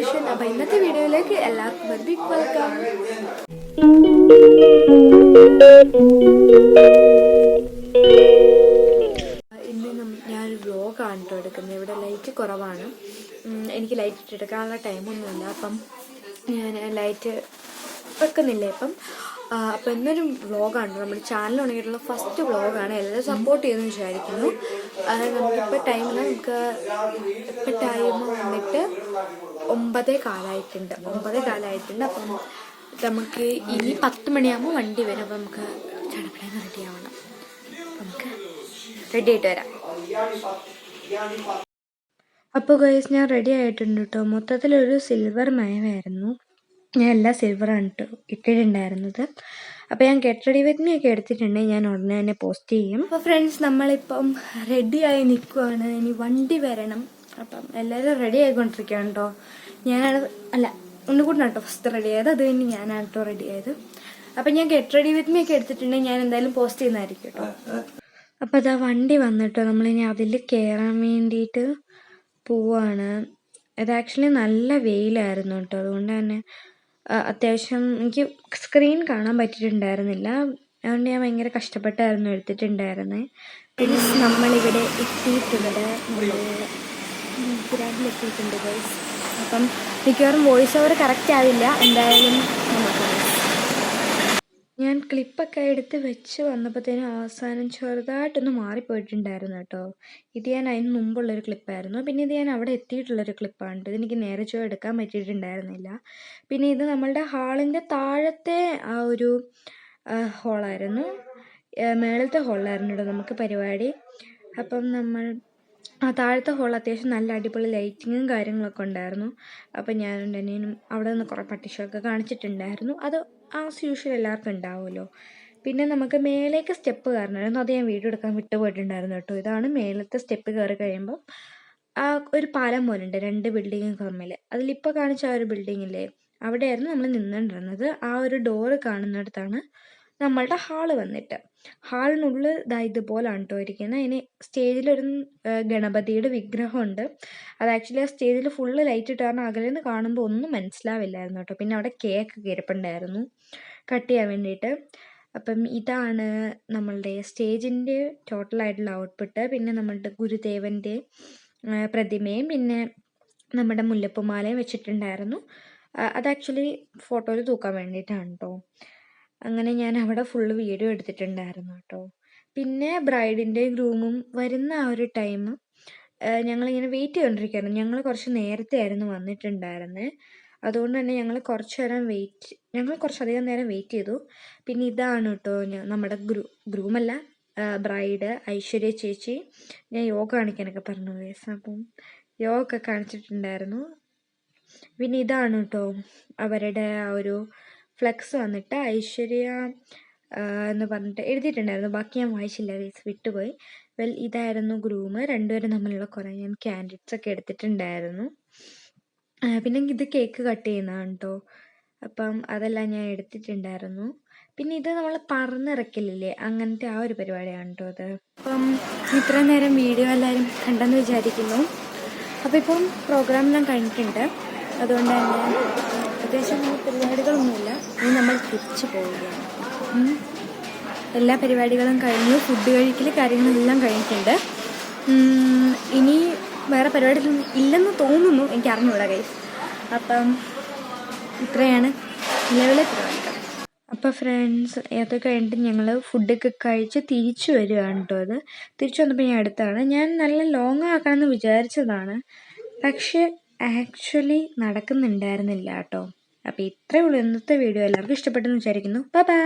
Congratulation. അപ്പോൾ ഇന്നത്തെ വീഡിയോയിലേക്ക് എല്ലാവർക്കും ഒരു ബിഗ് വെൽക്കം. ഇന്ന് ഞാനൊരു വ്ലോഗാണ് കേട്ടോ എടുക്കുന്നത്. ഇവിടെ ലൈറ്റ് കുറവാണ്, എനിക്ക് ലൈറ്റ് ഇട്ടെടുക്കാനുള്ള ടൈമൊന്നുമില്ല, അപ്പം ഞാൻ ലൈറ്റ് വെക്കുന്നില്ല ഇപ്പം. അപ്പം ഇന്നൊരു വ്ലോഗാണ്, നമ്മുടെ ചാനൽ തുടങ്ങിയിട്ടുള്ള ഫസ്റ്റ് വ്ലോഗാണ്. എല്ലാവരും സപ്പോർട്ട് ചെയ്യുമെന്ന് വിചാരിക്കുന്നു. നമുക്കിപ്പോൾ ടൈമിൽ നമുക്ക് ഇപ്പം ടൈം വന്നിട്ട് 9:15 അപ്പം നമുക്ക് ഇനി 10 മണിയാകുമ്പോൾ വണ്ടി വരും. അപ്പം നമുക്ക് ചടപ്പടേന്ന് റെഡി ആവണം. നമുക്ക് റെഡി ആയിട്ട് വരാം. അപ്പോൾ ഗൈസ് ഞാൻ റെഡി ആയിട്ടുണ്ട് കേട്ടോ. മൊത്തത്തിലൊരു സിൽവർ മയമായിരുന്നു. ഞാൻ എല്ലാം സിൽവറാണ് ഇട്ടിട്ടുണ്ടായിരുന്നത്. അപ്പോൾ ഞാൻ ഗെറ്റ് റെഡി വിത്ത് മീ ഒക്കെ എടുത്തിട്ടുണ്ട്. ഞാൻ ഉടനെ തന്നെ പോസ്റ്റ് ചെയ്യും. അപ്പോൾ ഫ്രണ്ട്സ്, നമ്മളിപ്പം റെഡിയായി നിൽക്കുവാണ്. ഇനി വണ്ടി വരണം. അപ്പം എല്ലാവരും റെഡി ആയിക്കൊണ്ടിരിക്കുകയാണ് കേട്ടോ. ഞാനാണ് ഒന്നുകൂടി കേട്ടോ ഫസ്റ്റ് റെഡി ആയത്. അത് കഴിഞ്ഞ് ഞാനാണ് കേട്ടോ റെഡി ആയത്. അപ്പം ഞാൻ ഗെറ്റ് റെഡി വിത്ത് മീ ഒക്കെ എടുത്തിട്ടുണ്ടെങ്കിൽ ഞാൻ എന്തായാലും പോസ്റ്റ് ചെയ്യുന്നതായിരിക്കും കേട്ടോ. അപ്പോൾ അതാ വണ്ടി വന്നിട്ടോ. നമ്മളിനി അതിൽ കയറാൻ വേണ്ടിയിട്ട് പോവാണ്. ഇത് ആക്ച്വലി നല്ല വെയിലായിരുന്നു കേട്ടോ. അതുകൊണ്ട് തന്നെ അത്യാവശ്യം എനിക്ക് സ്ക്രീൻ കാണാൻ പറ്റിയിട്ടുണ്ടായിരുന്നില്ല. അതുകൊണ്ട് ഞാൻ ഭയങ്കര കഷ്ടപ്പെട്ടായിരുന്നു എടുത്തിട്ടുണ്ടായിരുന്നത്. പിന്നെ നമ്മളിവിടെ എത്തിയിട്ടുണ്ട്, ഗ്രാൻഡിലെത്തിയിട്ടുണ്ട് ഗൈസ്. അപ്പം മിക്കവാറും വോയിസ് ഓവർ കറക്റ്റ് ആവില്ല. എന്തായാലും നമുക്ക് ഞാൻ ക്ലിപ്പൊക്കെ എടുത്ത് വെച്ച് വന്നപ്പോഴത്തേനും അവസാനം ചെറുതായിട്ടൊന്ന് മാറിപ്പോയിട്ടുണ്ടായിരുന്നു കേട്ടോ. ഇത് ഞാൻ അതിന് മുമ്പുള്ളൊരു ക്ലിപ്പായിരുന്നു. പിന്നെ ഇത് ഞാൻ അവിടെ എത്തിയിട്ടുള്ളൊരു ക്ലിപ്പാണ്. ഇതെനിക്ക് നേരെ ചോ എടുക്കാൻ പറ്റിയിട്ടുണ്ടായിരുന്നില്ല. പിന്നെ ഇത് നമ്മളുടെ ഹാളിൻ്റെ താഴത്തെ ആ ഒരു ഹോളായിരുന്നു, മേളത്തെ ഹോളായിരുന്നു കേട്ടോ നമുക്ക് പരിപാടി. അപ്പം നമ്മൾ ആ താഴത്തെ ഹോൾ അത്യാവശ്യം നല്ല അടിപൊളി ലൈറ്റിങ്ങും കാര്യങ്ങളൊക്കെ ഉണ്ടായിരുന്നു. അപ്പം ഞാനും തന്നെയും അവിടെ നിന്ന് കുറേ പട്ടിഷൊക്കെ കാണിച്ചിട്ടുണ്ടായിരുന്നു. അത് ആസ് യൂഷ്വൽ എല്ലാവർക്കും ഉണ്ടാവുമല്ലോ. പിന്നെ നമുക്ക് മേലേക്ക് സ്റ്റെപ്പ് കയറണമായിരുന്നു. അത് ഞാൻ വീഡിയോ എടുക്കാൻ വിട്ടുപോയിട്ടുണ്ടായിരുന്നു കേട്ടോ. ഇതാണ് മേലത്തെ സ്റ്റെപ്പ് കയറി കഴിയുമ്പം ഒരു പാലം പോലെ ഉണ്ട് 2 ബിൽഡിങ്ങും തമ്മിൽ. അതിലിപ്പോൾ കാണിച്ച ആ ഒരു ബിൽഡിങ്ങില്ലേ, അവിടെയായിരുന്നു നമ്മൾ നിന്നിട്ടുണ്ടായിരുന്നത്. ആ ഒരു ഡോറ് കാണുന്നിടത്താണ് നമ്മളുടെ ഹാള് വന്നിട്ട്. ഹാളിനുള്ളിൽ ഇതുപോലാണ് കേട്ടോ ഇരിക്കുന്നത്. അതിന് സ്റ്റേജിലൊരു ഗണപതിയുടെ വിഗ്രഹമുണ്ട്. അത് ആക്ച്വലി ആ സ്റ്റേജിൽ ഫുള്ള് ലൈറ്റ് ഇട്ട് കാരണം അകലെ നിന്ന് കാണുമ്പോൾ ഒന്നും മനസ്സിലാവില്ലായിരുന്നു കേട്ടോ. പിന്നെ അവിടെ കേക്ക് ഇരിപ്പുണ്ടായിരുന്നു കട്ട് ചെയ്യാൻ വേണ്ടിയിട്ട്. അപ്പം ഇതാണ് നമ്മളുടെ സ്റ്റേജിൻ്റെ ടോട്ടലായിട്ടുള്ള ഔട്ട്പുട്ട്. പിന്നെ നമ്മളുടെ ഗുരുദേവൻ്റെ പ്രതിമയും പിന്നെ നമ്മുടെ മുല്ലപ്പൂമാലയും വെച്ചിട്ടുണ്ടായിരുന്നു. അത് ആക്ച്വലി ഫോട്ടോയിൽ തൂക്കാൻ വേണ്ടിയിട്ടാണ് കേട്ടോ. അങ്ങനെ ഞാൻ അവിടെ ഫുള്ള് വീഡിയോ എടുത്തിട്ടുണ്ടായിരുന്നു കേട്ടോ. പിന്നെ ബ്രൈഡിൻ്റെയും ഗ്രൂമും വരുന്ന ആ ഒരു ടൈം ഞങ്ങളിങ്ങനെ വെയിറ്റ് ചെയ്തുകൊണ്ടിരിക്കുകയായിരുന്നു. ഞങ്ങൾ കുറച്ച് നേരത്തെ ആയിരുന്നു വന്നിട്ടുണ്ടായിരുന്നത്. അതുകൊണ്ട് തന്നെ ഞങ്ങൾ കുറച്ചധികം നേരം വെയിറ്റ് ചെയ്തു. പിന്നെ ഇതാണ് കേട്ടോ നമ്മുടെ ഗ്രൂമല്ല, ബ്രൈഡ് ഐശ്വര്യ ചേച്ചി. ഞാൻ യോഗ കാണിക്കാനൊക്കെ പറഞ്ഞു കേസ്. അപ്പം യോഗ ഒക്കെ കാണിച്ചിട്ടുണ്ടായിരുന്നു. പിന്നെ ഇതാണ് കേട്ടോ അവരുടെ ആ ഒരു ഫ്ലെക്സ് വന്നിട്ട് ഐശ്വര്യ എന്ന് പറഞ്ഞിട്ട് എഴുതിയിട്ടുണ്ടായിരുന്നു. ബാക്കി ഞാൻ വായിച്ചില്ല കേസ്, വിട്ടുപോയി. ഇതായിരുന്നു ഗ്രൂം. രണ്ടുപേരും തമ്മിലുള്ള കുറേ ഞാൻ ക്യാൻഡിഡ്സ് ഒക്കെ എടുത്തിട്ടുണ്ടായിരുന്നു. പിന്നെ ഇത് കേക്ക് കട്ട് ചെയ്യുന്നതാണ് കേട്ടോ. അപ്പം അതെല്ലാം ഞാൻ എടുത്തിട്ടുണ്ടായിരുന്നു. പിന്നെ ഇത് നമ്മൾ പറന്നിറക്കലില്ലേ, അങ്ങനത്തെ ആ ഒരു പരിപാടിയാണ് കേട്ടോ അത്. അപ്പം ഇത്ര നേരം വീഡിയോ എല്ലാവരും കണ്ടെന്ന് വിചാരിക്കുന്നു. അപ്പോൾ ഇപ്പം പ്രോഗ്രാമെല്ലാം കഴിഞ്ഞിട്ടുണ്ട്. അതുകൊണ്ട് തന്നെ അത്യാവശ്യം പരിപാടികളൊന്നുമില്ല. ഇനി നമ്മൾ തിരിച്ചു പോവുകയാണ്. എല്ലാ പരിപാടികളും കഴിഞ്ഞു, ഫുഡ് കഴിക്കൽ കാര്യങ്ങളെല്ലാം കഴിഞ്ഞിട്ടുണ്ട്. ഇനി വേറെ പരിപാടികളൊന്നും ഇല്ലെന്ന് തോന്നുന്നു, എനിക്ക് അറിഞ്ഞൂടാ ഗൈസ്. അപ്പം ഇത്രയാണ് നിലവിലെ പരിപാടികൾ. അപ്പോൾ ഫ്രണ്ട്സ്, അത് കഴിഞ്ഞിട്ട് ഞങ്ങൾ ഫുഡൊക്കെ കഴിച്ച് തിരിച്ചു വരികയാണ് കേട്ടോ. അത് തിരിച്ചു വന്നപ്പോൾ ഞാൻ അടുത്താണ്. ഞാൻ നല്ല ലോങ് ആക്കണമെന്ന് വിചാരിച്ചതാണ്, പക്ഷേ ആക്ച്വലി നടക്കുന്നുണ്ടായിരുന്നില്ല കേട്ടോ. അപ്പോൾ ഇത്രയേ ഉള്ളൂ ഇന്നത്തെ വീഡിയോ. എല്ലാവർക്കും ഇഷ്ടപ്പെട്ടെന്ന് വിചാരിക്കുന്നു. Bye bye.